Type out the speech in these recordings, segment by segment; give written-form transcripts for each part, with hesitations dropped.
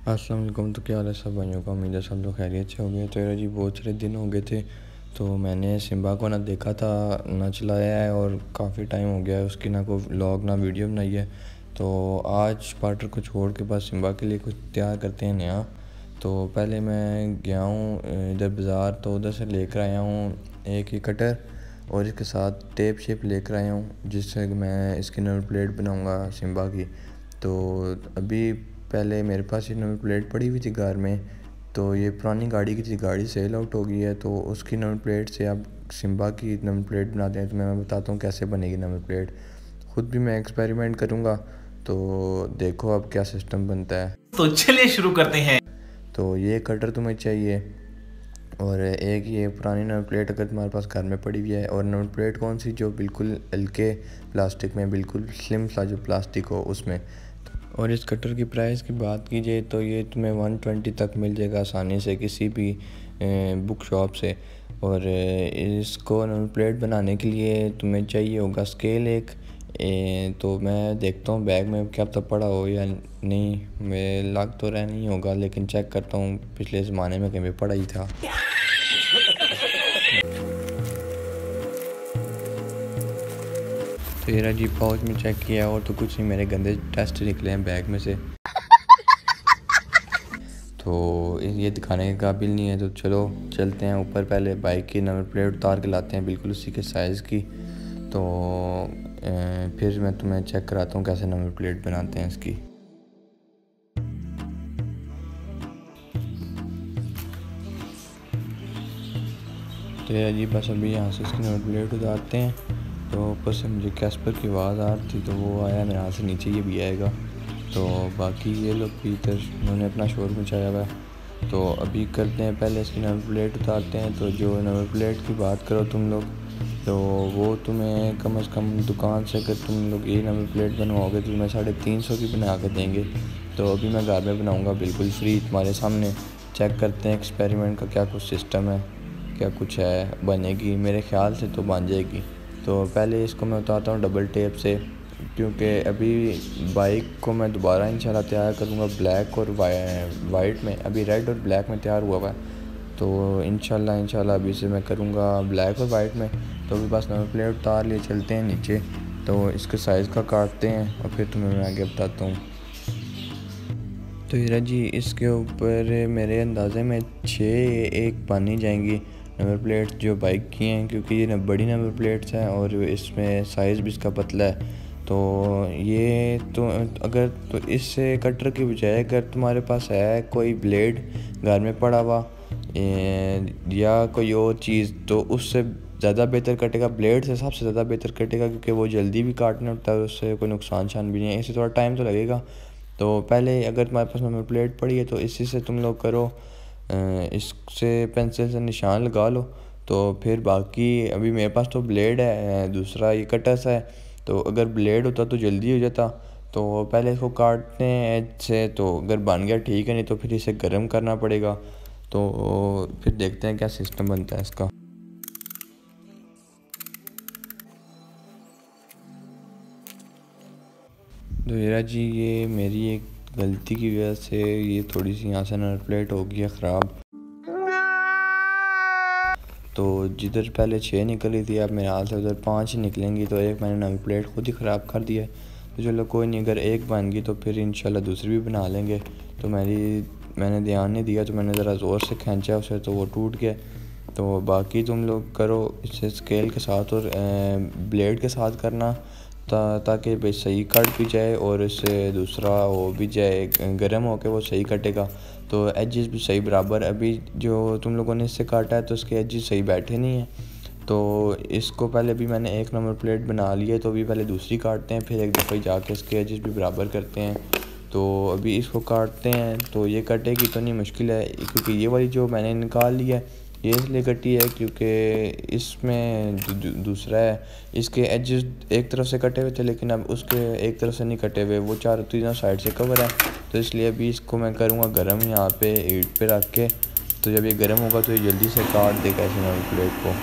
अस्सलाम वालेकुम। तो क्या हाल है सब भाइयों का। उम्मीद है सब लोग खैरियत से हो गए। तो यार जी बहुत सारे दिन हो गए थे तो मैंने सिम्बा को ना देखा था ना चलाया है और काफ़ी टाइम हो गया है उसकी ना कोई व्लॉग ना वीडियो बनाई है। तो आज पार्टर को छोड़ के बस सिम्बा के लिए कुछ तैयार करते हैं नया। तो पहले मैं गया हूँ इधर बाज़ार, तो उधर से लेकर आया हूँ एक ही कटर और इसके साथ टेप शेप लेकर आया हूँ जिससे मैं इसकी नंबर प्लेट बनाऊँगा सिम्बा की। तो अभी पहले मेरे पास ये नंबर प्लेट पड़ी हुई थी घर में, तो ये पुरानी गाड़ी की थी, गाड़ी सेल आउट हो गई है। तो उसकी नंबर प्लेट से अब सिम्बा की नंबर प्लेट बनाते हैं। तो मैं बताता हूँ कैसे बनेगी नंबर प्लेट। ख़ुद भी मैं एक्सपेरिमेंट करूँगा, तो देखो अब क्या सिस्टम बनता है। तो चलिए शुरू करते हैं। तो ये कटर तुम्हें चाहिए और एक ये पुरानी नंबर प्लेट अगर तुम्हारे पास घर में पड़ी हुई है, और नंबर प्लेट कौन सी जो बिल्कुल हल्के प्लास्टिक में, बिल्कुल स्लिम सा जो प्लास्टिक हो उसमें। और इस कटर की प्राइस की बात की जाए तो ये तुम्हें 120 तक मिल जाएगा आसानी से किसी भी बुक शॉप से। और इसको नंबर प्लेट बनाने के लिए तुम्हें चाहिए होगा स्केल एक। तो मैं देखता हूँ बैग में क्या पता पड़ा हो या नहीं, मैं लग तो रहा नहीं होगा लेकिन चेक करता हूँ, पिछले ज़माने में कहीं पे पड़ा ही था। तो ये जी पाउच में चेक किया और तो कुछ नहीं, मेरे गंदे टेस्ट निकले हैं बैग में से। तो ये दिखाने के काबिल नहीं है। तो चलो चलते हैं ऊपर, पहले बाइक की नंबर प्लेट उतार के लाते हैं बिल्कुल उसी के साइज़ की। तो फिर मैं तुम्हें चेक कराता हूँ कैसे नंबर प्लेट बनाते हैं इसकी। तो ये जी बस अभी यहाँ से इसकी नंबर प्लेट उतारते हैं। तो ऊपर से मुझे कैस्पर की आवाज़ आ रही थी तो वो आया मेरे हाथ से नीचे, ये भी आएगा। तो बाकी ये लोग भी इधर उन्होंने अपना शोर मचाया हुआ है। तो अभी करते हैं, पहले इसकी नंबर प्लेट उतारते हैं। तो जो नंबर प्लेट की बात करो तुम लोग, तो वो तुम्हें कम से कम दुकान से अगर तुम लोग ये नंबर प्लेट बनवाओगे तो तुम्हें 350 की बना के देंगे। तो अभी मैं घर में बनाऊँगा बिल्कुल फ्री तुम्हारे सामने। चेक करते हैं एक्सपेरिमेंट का क्या कुछ सिस्टम है, क्या कुछ है, बनेगी मेरे ख्याल से तो बन जाएगी। तो पहले इसको मैं उतारता हूँ डबल टेप से, क्योंकि अभी बाइक को मैं दोबारा इंशाल्लाह तैयार करूँगा ब्लैक और वाइट में। अभी रेड और ब्लैक में तैयार हुआ है, तो इंशाल्लाह अभी से मैं करूँगा ब्लैक और वाइट में। तो अभी बस नंबर प्लेट उतार लिए, चलते हैं नीचे। तो इसके साइज़ का काटते हैं और फिर तुम्हें मैं आगे बताता हूँ। तो हीरा जी इसके ऊपर मेरे अंदाज़े में 6 एक बनी जाएंगी नंबर प्लेट जो बाइक की हैं, क्योंकि ये बड़ी नंबर प्लेट्स हैं और इसमें साइज़ भी इसका पतला है। तो ये तो अगर तो इस कटर की बजाय अगर तुम्हारे पास है कोई ब्लेड घर में पड़ा हुआ या कोई और चीज़, तो उससे ज़्यादा बेहतर कटेगा। ब्लेड से सबसे ज़्यादा बेहतर कटेगा क्योंकि वो जल्दी भी काटने होता है, उससे कोई नुकसान शान भी नहीं है। इससे थोड़ा टाइम तो लगेगा। तो पहले अगर तुम्हारे पास नंबर प्लेट पड़ी है तो इसी से तुम लोग करो, इससे पेंसिल से निशान लगा लो। तो फिर बाकी अभी मेरे पास तो ब्लेड है, दूसरा ये कटर्स है। तो अगर ब्लेड होता तो जल्दी हो जाता। तो पहले इसको काटते हैं एज से, तो अगर बन गया ठीक है, नहीं तो फिर इसे गर्म करना पड़ेगा। तो फिर देखते हैं क्या सिस्टम बनता है इसका। तो हीरा जी ये मेरी एक गलती की वजह से ये थोड़ी सी यहाँ से नंबर प्लेट हो गई है ख़राब। तो जिधर पहले 6 निकल रही थी अब मेरे हाथ से उधर 5 ही निकलेंगी। तो एक मैंने नंबर प्लेट खुद ही ख़राब कर दिया है। तो चलो कोई नहीं, अगर एक बन गई तो फिर इंशाल्लाह दूसरी भी बना लेंगे। तो मैंने ध्यान नहीं दिया, तो मैंने ज़रा ज़ोर से खींचा उसे तो वो टूट गया। तो बाकी तुम लोग करो इसे स्केल के साथ और ब्लेड के साथ करना, ताकि भाई सही कट भी जाए और इससे दूसरा हो भी जाए, गर्म होकर वो सही कटेगा। तो एजेस भी सही बराबर, अभी जो तुम लोगों ने इससे काटा है तो इसके एजेस सही बैठे नहीं हैं। तो इसको पहले भी मैंने एक नंबर प्लेट बना ली है, तो अभी पहले दूसरी काटते हैं, फिर एक दफ़ा जाके इसके एजेस भी बराबर करते हैं। तो अभी इसको काटते हैं। तो ये कटेगी तो नहीं, मुश्किल है क्योंकि ये वाली जो मैंने निकाल ली है ये इसलिए कटी है क्योंकि इसमें दूसरा है, इसके एजेस एक तरफ से कटे हुए थे लेकिन अब उसके एक तरफ से नहीं कटे हुए, वो चारों तीनों साइड से कवर है। तो इसलिए अभी इसको मैं करूँगा गर्म यहाँ पे हीट पे रख के। तो जब ये गर्म होगा तो ये जल्दी से काट देगा इस नंबर प्लेट को।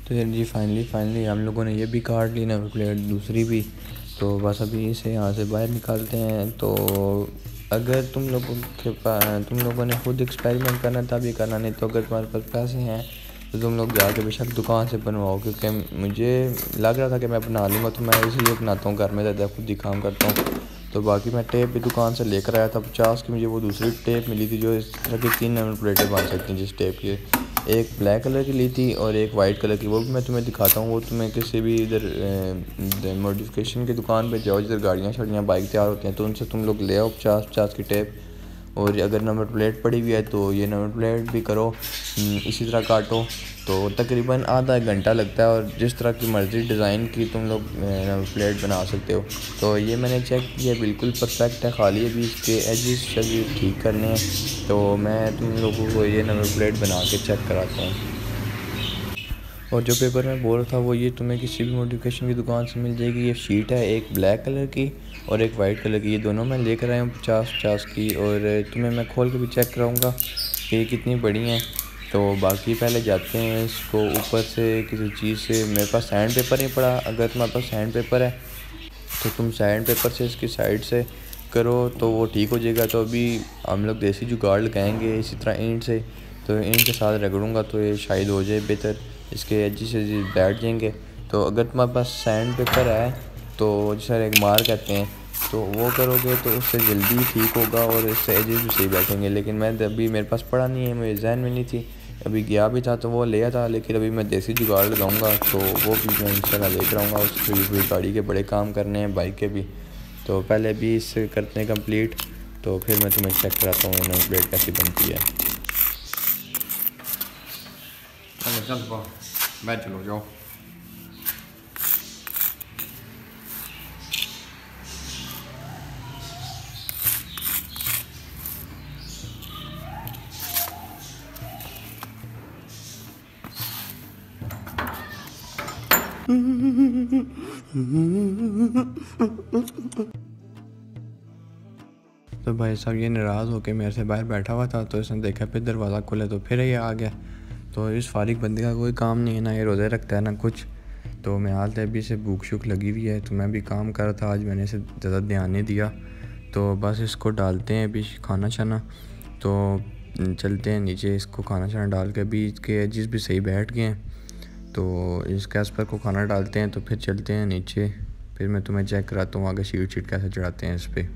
तो यार जी फाइनली हम लोगों ने ये भी काट ली नंबर प्लेट दूसरी भी। तो बस अभी इसे यहाँ से बाहर निकालते हैं। तो अगर तुम लोगों ने खुद एक्सपेरिमेंट करना था भी करना, नहीं तो अगर तुम्हारे पास पैसे हैं तो तुम लोग जाके बेशक दुकान से बनवाओ, क्योंकि मुझे लग रहा था कि मैं बना लूँगा, तो मैं इसलिए बनाता हूँ घर में, ज़्यादा खुद ही काम करता हूँ। तो बाकी मैं टेप भी दुकान से लेकर आया था 50 की, मुझे वो दूसरी टेप मिली थी जो इस तरह की 3 नंबर प्लेटें बन सकती हैं जिस टेप की। एक ब्लैक कलर की ली थी और एक वाइट कलर की, वो भी मैं तुम्हें दिखाता हूँ। वो तुम्हें किसी भी इधर मॉडिफिकेशन की दुकान पे जाओ जिधर गाड़ियाँ शाड़ियाँ बाइक तैयार होती हैं, तो उनसे तुम लोग ले आओ 50 की टेप। और अगर नंबर प्लेट पड़ी हुई है तो ये नंबर प्लेट भी करो, इसी तरह काटो। तो तकरीबन आधा एक घंटा लगता है और जिस तरह की मर्ज़ी डिज़ाइन की तुम लोग नंबर प्लेट बना सकते हो। तो ये मैंने चेक किया, बिल्कुल परफेक्ट है, खाली अभी इसके एजेस शजेस ठीक करने हैं। तो मैं तुम लोगों को ये नंबर प्लेट बना के चेक कराता हूँ। और जो पेपर मैं बोल रहा था वो ये तुम्हें किसी भी मॉडिफिकेशन की दुकान से मिल जाएगी। ये शीट है, एक ब्लैक कलर की और एक वाइट कलर की, ये दोनों मैं लेकर आया हूँ 50 की। और तुम्हें मैं खोल के भी चेक कराऊँगा कि ये कितनी बड़ी हैं। तो बाकी पहले जाते हैं इसको ऊपर से किसी चीज़ से, मेरे पास सैंड पेपर नहीं पड़ा, अगर तुम्हारे पास सैंड पेपर है तो तुम सैंड पेपर से इसकी साइड से करो तो वो ठीक हो जाएगा। तो अभी हम लोग देसी जुगाड़ लगाएंगे इसी तरह ईंट से, तो ईंट के साथ रगड़ूंगा तो ये शायद हो जाए बेहतर, इसके एजेस से बैठ जाएंगे। तो अगर तुम्हारे पास सैंड पेपर है तो जिसे एक मार कहते हैं, तो वो करोगे तो उससे जल्दी ठीक होगा और इससे एजेस भी सही बैठेंगे। लेकिन मैं अभी मेरे पास पड़ा नहीं है, मेरे जहन में नहीं थी, अभी गया भी था तो वो लिया था, लेकिन अभी मैं देसी जुगाड़ लगाऊंगा तो वो भी मैं इंशाल्लाह लेकर आऊँगा। उसकी भी गाड़ी के बड़े काम करने हैं, बाइक के भी। तो पहले अभी इससे करते हैं कंप्लीट, तो फिर मैं तुम्हें चेक कराता हूँ नंबर प्लेट कैसी बनती है। चलो बैठ चलो जाओ। तो भाई साहब ये नाराज़ होकर मेरे से बाहर बैठा हुआ था, तो इसने देखा फिर दरवाज़ा खोले तो फिर ये आ गया। तो इस फारिग बंदे का कोई काम नहीं है, ना ये रोज़े रखता है ना कुछ। तो मैं हाल अभी से भूख शूख लगी हुई है, तो मैं भी काम कर रहा था, आज मैंने इसे ज़्यादा ध्यान नहीं दिया। तो बस इसको डालते हैं अभी खाना शाना, तो चलते हैं नीचे इसको खाना शाना डाल के। अभी इसके एजेस भी सही बैठ गए हैं, तो इस गैस पर को खाना डालते हैं तो फिर चलते हैं नीचे। फिर मैं तुम्हें चेक कराता हूँ आगे शीट कैसे चढ़ाते हैं इस पर।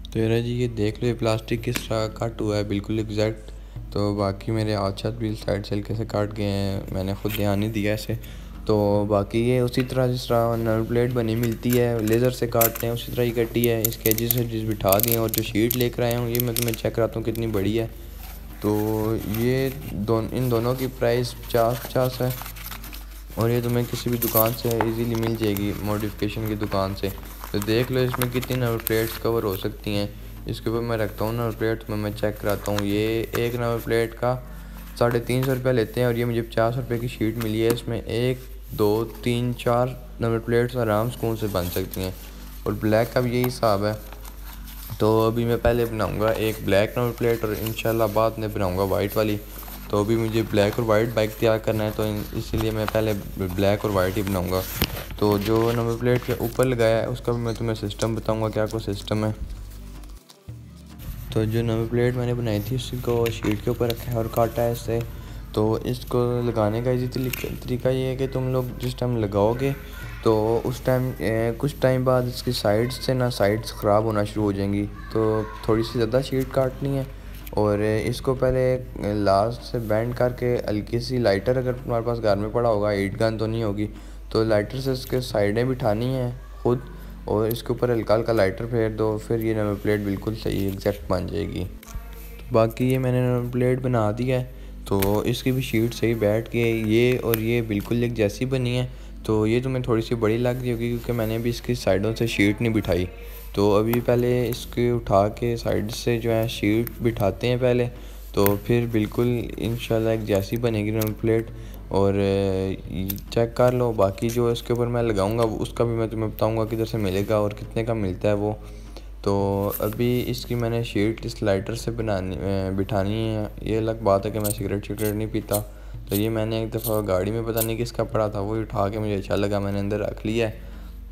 तो यार जी ये देख लो, ये प्लास्टिक किस तरह कट हुआ है, बिल्कुल एग्जैक्ट। तो बाकी मेरे हाथ छत भी साइड से हल्के से काट गए हैं, मैंने खुद ध्यान नहीं दिया ऐसे। तो बाकी ये उसी तरह जिस तरह नंबर प्लेट बनी मिलती है लेज़र से काटते हैं उसी तरह ही कटी है, इसके एजेस से जिस बिठा दिए। और जो शीट लेकर आया हूँ ये मैं तुम्हें चेक कराता हूँ कितनी बड़ी है। तो ये इन दोनों की प्राइस 50 है और ये तुम्हें किसी भी दुकान से इजीली मिल जाएगी, मॉडिफिकेशन की दुकान से। तो देख लो इसमें कितनी नंबर प्लेट्स कवर हो सकती हैं। इसके ऊपर मैं रखता हूँ नंबर प्लेट में, मैं चेक कराता हूँ। ये एक नंबर प्लेट का 350 रुपये लेते हैं और ये मुझे 50 रुपये की शीट मिली है। इसमें 1 2 3 4 नंबर प्लेट्स आराम सुकून से बन सकती हैं और ब्लैक का भी यही हिसाब है। तो अभी मैं पहले बनाऊँगा एक ब्लैक नंबर प्लेट और इंशाल्लाह बाद में बनाऊँगा वाइट वाली। तो अभी मुझे ब्लैक और वाइट बाइक तैयार करना है, तो इसीलिए मैं पहले ब्लैक और वाइट ही बनाऊंगा। तो जो नंबर प्लेट के ऊपर लगाया है उसका भी मैं तुम्हें सिस्टम बताऊंगा क्या कोई सिस्टम है। तो जो नंबर प्लेट मैंने बनाई थी उसको शीट के ऊपर रखा है और काटा है इससे। तो इसको लगाने का इजी तरीका ये है कि तुम लोग जिस टाइम लगाओगे तो उस टाइम कुछ टाइम बाद इसकी साइड्स से ना साइड्स ख़राब होना शुरू हो जाएंगी, तो थोड़ी सी ज़्यादा शीट काटनी है। और इसको पहले लास्ट से बैंड करके हल्की सी लाइटर, अगर तुम्हारे पास घर में पड़ा होगा, हीट गन तो नहीं होगी, तो लाइटर से इसके साइडें बिठानी है खुद और इसके ऊपर हल्का हल्का लाइटर फेर दो, फिर ये नंबर प्लेट बिल्कुल सही एग्जैक्ट बन जाएगी। तो बाकी ये मैंने नंबर प्लेट बना दी है, तो इसकी भी शीट सही बैठ गई है, ये और ये बिल्कुल एक जैसी बनी है। तो ये तुम्हें थोड़ी सी बड़ी लग रही होगी क्योंकि मैंने भी इसकी साइडों से शीट नहीं बिठाई। तो अभी पहले इसके उठा के साइड से जो है शीट बिठाते हैं पहले, तो फिर बिल्कुल इंशाल्लाह एक जैसी बनेगी नंबर प्लेट। और चेक कर लो, बाकी जो इसके ऊपर मैं लगाऊंगा उसका भी मैं तुम्हें बताऊंगा किधर से मिलेगा और कितने का मिलता है वो। तो अभी इसकी मैंने शीट इस लाइटर से बिठानी है। ये अलग बात है कि मैं सिगरेट नहीं पीता, तो ये मैंने एक दफ़ा गाड़ी में पता नहीं किसका पड़ा था, वो उठा के मुझे अच्छा लगा, मैंने अंदर रख लिया है।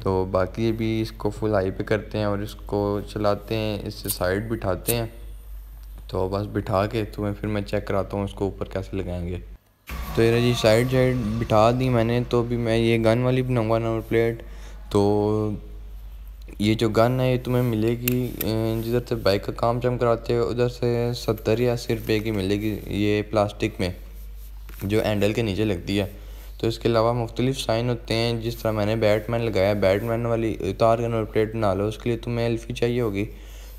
तो बाकी अभी इसको फुल हाई पे करते हैं और इसको चलाते हैं, इससे साइड बिठाते हैं। तो बस बिठा के तुम्हें फिर मैं चेक कराता हूँ इसको ऊपर कैसे लगाएंगे। तो ये जी साइड बिठा दी मैंने। तो अभी मैं ये गन वाली बनाऊँगा नंबर प्लेट। तो ये जो गन है ये तुम्हें मिलेगी जिधर से बाइक का काम कराते हो उधर से 70 या 80 रुपये की मिलेगी, ये प्लास्टिक में जो हैंडल के नीचे लगती है। तो इसके अलावा मुख्तलिफ साइन होते हैं, जिस तरह मैंने बैटमैन लगाया, बैटमैन वाली उतार कर नंबर प्लेट बना लो। उसके लिए तुम्हें एल्फी चाहिए होगी,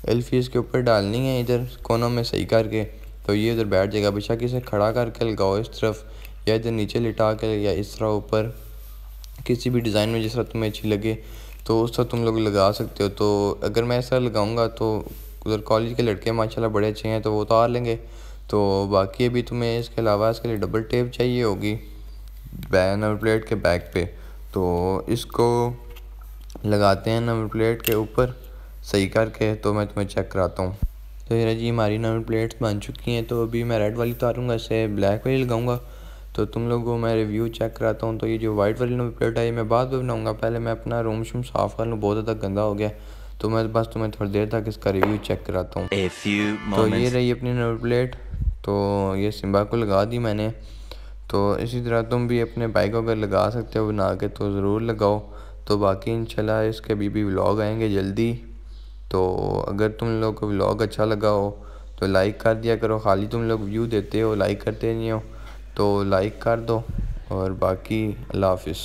एल्फी इसके ऊपर डालनी है इधर कोनों में सही करके, तो ये उधर बैठ जाएगा। बेशक इसे खड़ा करके लगाओ इस तरफ, या इधर नीचे लिटा कर, या इस तरह ऊपर, किसी भी डिज़ाइन में जिस तरह तुम्हें अच्छी लगे तो उस तरह तुम लोग लगा सकते हो। तो अगर मैं ऐसा लगाऊंगा तो उधर कॉलेज के लड़के माशाल्लाह बड़े अच्छे हैं तो वो उतार लेंगे। तो बाकी अभी तुम्हें इसके अलावा इसके लिए डबल टेप चाहिए होगी नंबर प्लेट के बैक पे। तो इसको लगाते हैं नंबर प्लेट के ऊपर सही करके, तो मैं तुम्हें चेक कराता हूँ। तो ये जी हमारी नंबर प्लेट्स बन चुकी हैं। तो अभी मैं रेड वाली उतारूँगा, इसे ब्लैक वाली लगाऊंगा। तो तुम लोगों को मैं रिव्यू चेक कराता हूँ। तो ये जो वाइट वाली नंबर प्लेट है ये मैं बाद में बनाऊँगा, पहले मैं अपना रूम शूम साफ़ कर लूँ, बहुत ज़्यादा गंदा हो गया। तो मैं बस तुम्हें थोड़ी देर तक इसका रिव्यू चेक कराता हूँ। तो ये रही अपनी नंबर प्लेट। तो ये सिम्बा को लगा दी मैंने। तो इसी तरह तुम भी अपने बाइक को अगर लगा सकते हो बना के तो ज़रूर लगाओ। तो बाकी इंशाल्लाह इसके अभी भी व्लॉग आएंगे जल्दी। तो अगर तुम लोग को व्लॉग अच्छा लगा हो तो लाइक कर दिया करो, खाली तुम लोग व्यू देते हो लाइक करते नहीं हो, तो लाइक कर दो। और बाकी अल्लाह हाफिज़।